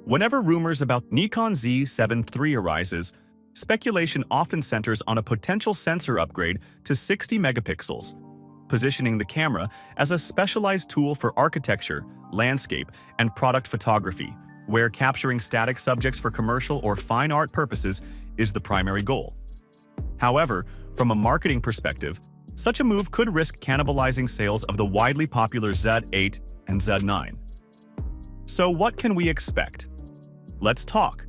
Whenever rumors about Nikon Z7 III arises, speculation often centers on a potential sensor upgrade to 60 megapixels, positioning the camera as a specialized tool for architecture, landscape, and product photography, where capturing static subjects for commercial or fine art purposes is the primary goal. However, from a marketing perspective, such a move could risk cannibalizing sales of the widely popular Z8 and Z9. So what can we expect? Let's talk.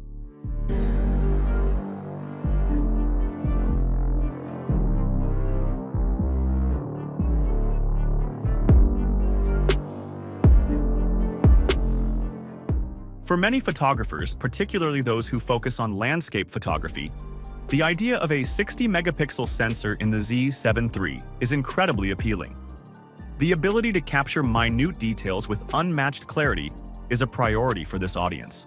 For many photographers, particularly those who focus on landscape photography, the idea of a 60-megapixel sensor in the Z7 III is incredibly appealing. The ability to capture minute details with unmatched clarity is a priority for this audience.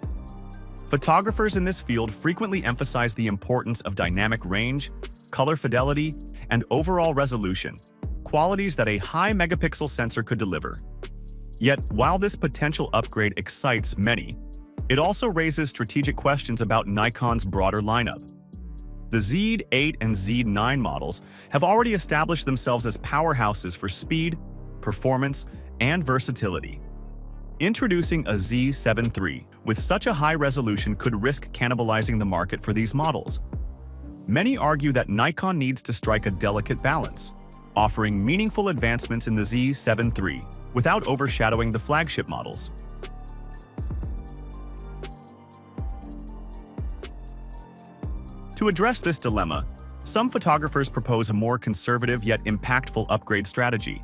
Photographers in this field frequently emphasize the importance of dynamic range, color fidelity, and overall resolution, qualities that a high-megapixel sensor could deliver. Yet, while this potential upgrade excites many, it also raises strategic questions about Nikon's broader lineup. The Z8 and Z9 models have already established themselves as powerhouses for speed, performance, and versatility. Introducing a Z7 III with such a high resolution could risk cannibalizing the market for these models. Many argue that Nikon needs to strike a delicate balance, offering meaningful advancements in the Z7 III without overshadowing the flagship models. To address this dilemma, some photographers propose a more conservative yet impactful upgrade strategy.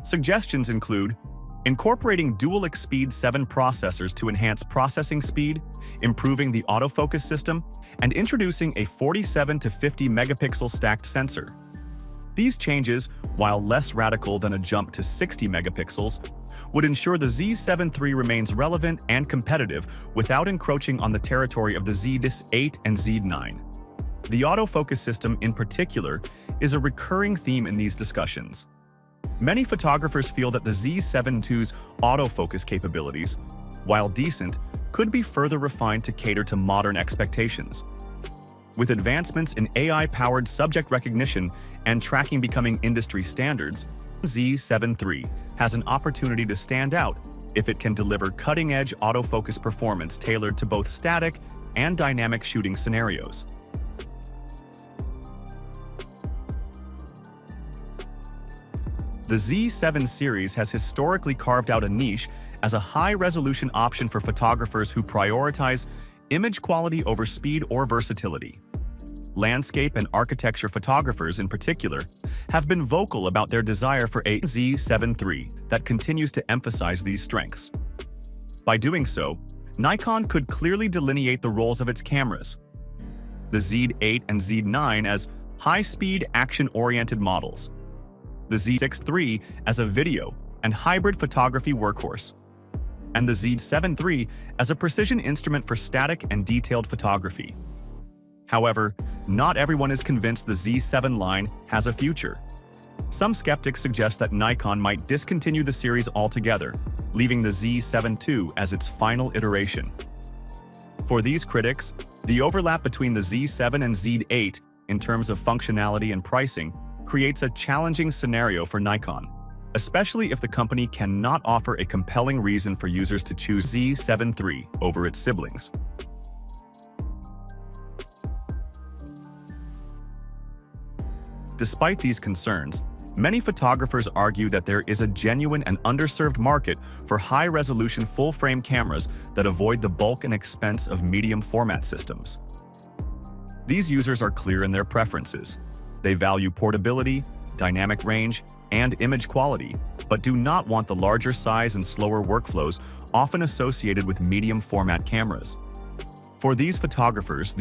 Suggestions include incorporating dual-speed 7 processors to enhance processing speed, improving the autofocus system, and introducing a 47 to 50 megapixel stacked sensor. These changes, while less radical than a jump to 60 megapixels, would ensure the Z7 III remains relevant and competitive without encroaching on the territory of the Z8 and Z9. The autofocus system, in particular, is a recurring theme in these discussions. Many photographers feel that the Z7 II's autofocus capabilities, while decent, could be further refined to cater to modern expectations. With advancements in AI-powered subject recognition and tracking becoming industry standards, Z7 III has an opportunity to stand out if it can deliver cutting-edge autofocus performance tailored to both static and dynamic shooting scenarios. The Z7 series has historically carved out a niche as a high-resolution option for photographers who prioritize image quality over speed or versatility. Landscape and architecture photographers, in particular, have been vocal about their desire for a Z7 III that continues to emphasize these strengths. By doing so, Nikon could clearly delineate the roles of its cameras. The Z8 and Z9 as high-speed, action-oriented models. The Z6 III as a video and hybrid photography workhorse, and the Z7 III as a precision instrument for static and detailed photography. However, not everyone is convinced the Z7 line has a future. Some skeptics suggest that Nikon might discontinue the series altogether, leaving the Z7 II as its final iteration. For these critics, the overlap between the Z7 and Z8 in terms of functionality and pricing creates a challenging scenario for Nikon, especially if the company cannot offer a compelling reason for users to choose Z7 III over its siblings. Despite these concerns, many photographers argue that there is a genuine and underserved market for high-resolution full-frame cameras that avoid the bulk and expense of medium-format systems. These users are clear in their preferences. They value portability, dynamic range, and image quality, but do not want the larger size and slower workflows often associated with medium-format cameras. For these photographers,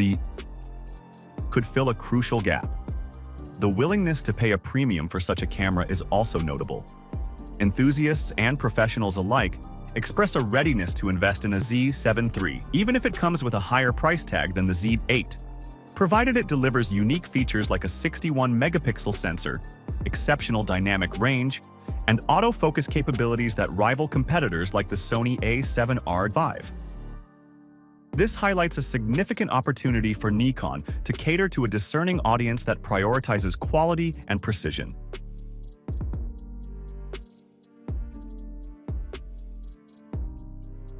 could fill a crucial gap. The willingness to pay a premium for such a camera is also notable. Enthusiasts and professionals alike express a readiness to invest in a Z7 III, even if it comes with a higher price tag than the Z8. Provided it delivers unique features like a 61-megapixel sensor, exceptional dynamic range, and autofocus capabilities that rival competitors like the Sony A7R V. This highlights a significant opportunity for Nikon to cater to a discerning audience that prioritizes quality and precision.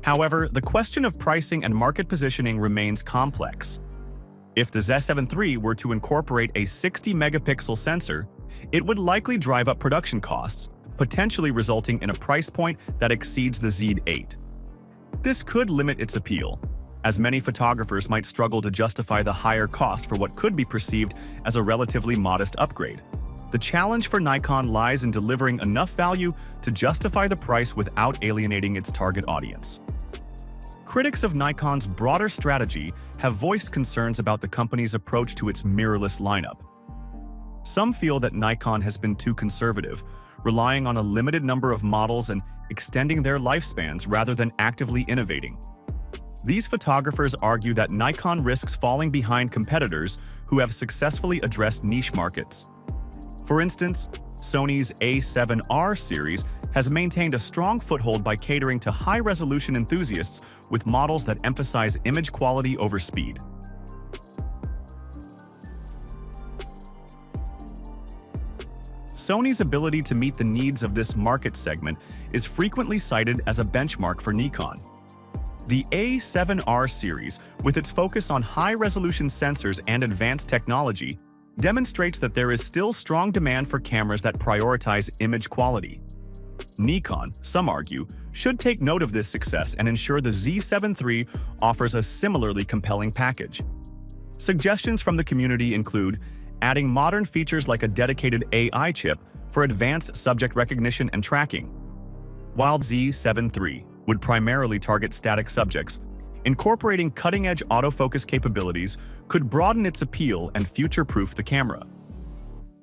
However, the question of pricing and market positioning remains complex. If the Z7 III were to incorporate a 60-megapixel sensor, it would likely drive up production costs, potentially resulting in a price point that exceeds the Z8. This could limit its appeal, as many photographers might struggle to justify the higher cost for what could be perceived as a relatively modest upgrade. The challenge for Nikon lies in delivering enough value to justify the price without alienating its target audience. Critics of Nikon's broader strategy have voiced concerns about the company's approach to its mirrorless lineup. Some feel that Nikon has been too conservative, relying on a limited number of models and extending their lifespans rather than actively innovating. These photographers argue that Nikon risks falling behind competitors who have successfully addressed niche markets. For instance, Sony's A7R series has maintained a strong foothold by catering to high-resolution enthusiasts with models that emphasize image quality over speed. Sony's ability to meet the needs of this market segment is frequently cited as a benchmark for Nikon. The A7R series, with its focus on high-resolution sensors and advanced technology, demonstrates that there is still strong demand for cameras that prioritize image quality. Nikon, some argue, should take note of this success and ensure the Z7 III offers a similarly compelling package. Suggestions from the community include adding modern features like a dedicated AI chip for advanced subject recognition and tracking. While Z7 III would primarily target static subjects, incorporating cutting-edge autofocus capabilities could broaden its appeal and future-proof the camera.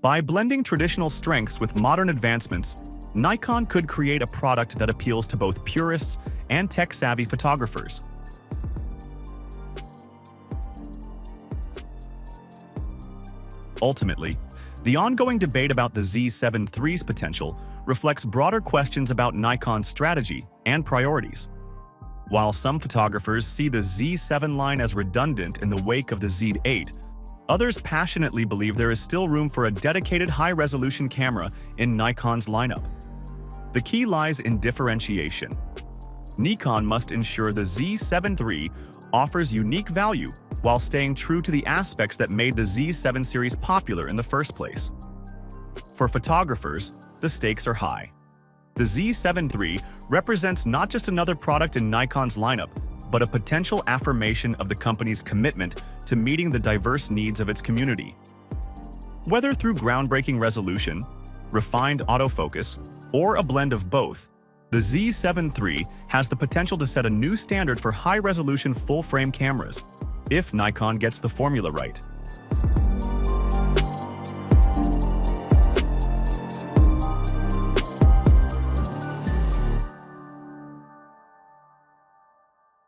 By blending traditional strengths with modern advancements, Nikon could create a product that appeals to both purists and tech-savvy photographers. Ultimately, the ongoing debate about the Z7 III's potential reflects broader questions about Nikon's strategy and priorities. While some photographers see the Z7 line as redundant in the wake of the Z8, others passionately believe there is still room for a dedicated high-resolution camera in Nikon's lineup. The key lies in differentiation. Nikon must ensure the Z7 III offers unique value while staying true to the aspects that made the Z7 series popular in the first place. For photographers, the stakes are high. The Z7 III represents not just another product in Nikon's lineup, but a potential affirmation of the company's commitment to meeting the diverse needs of its community. Whether through groundbreaking resolution, refined autofocus, or a blend of both, the Z7 III has the potential to set a new standard for high-resolution full-frame cameras, if Nikon gets the formula right.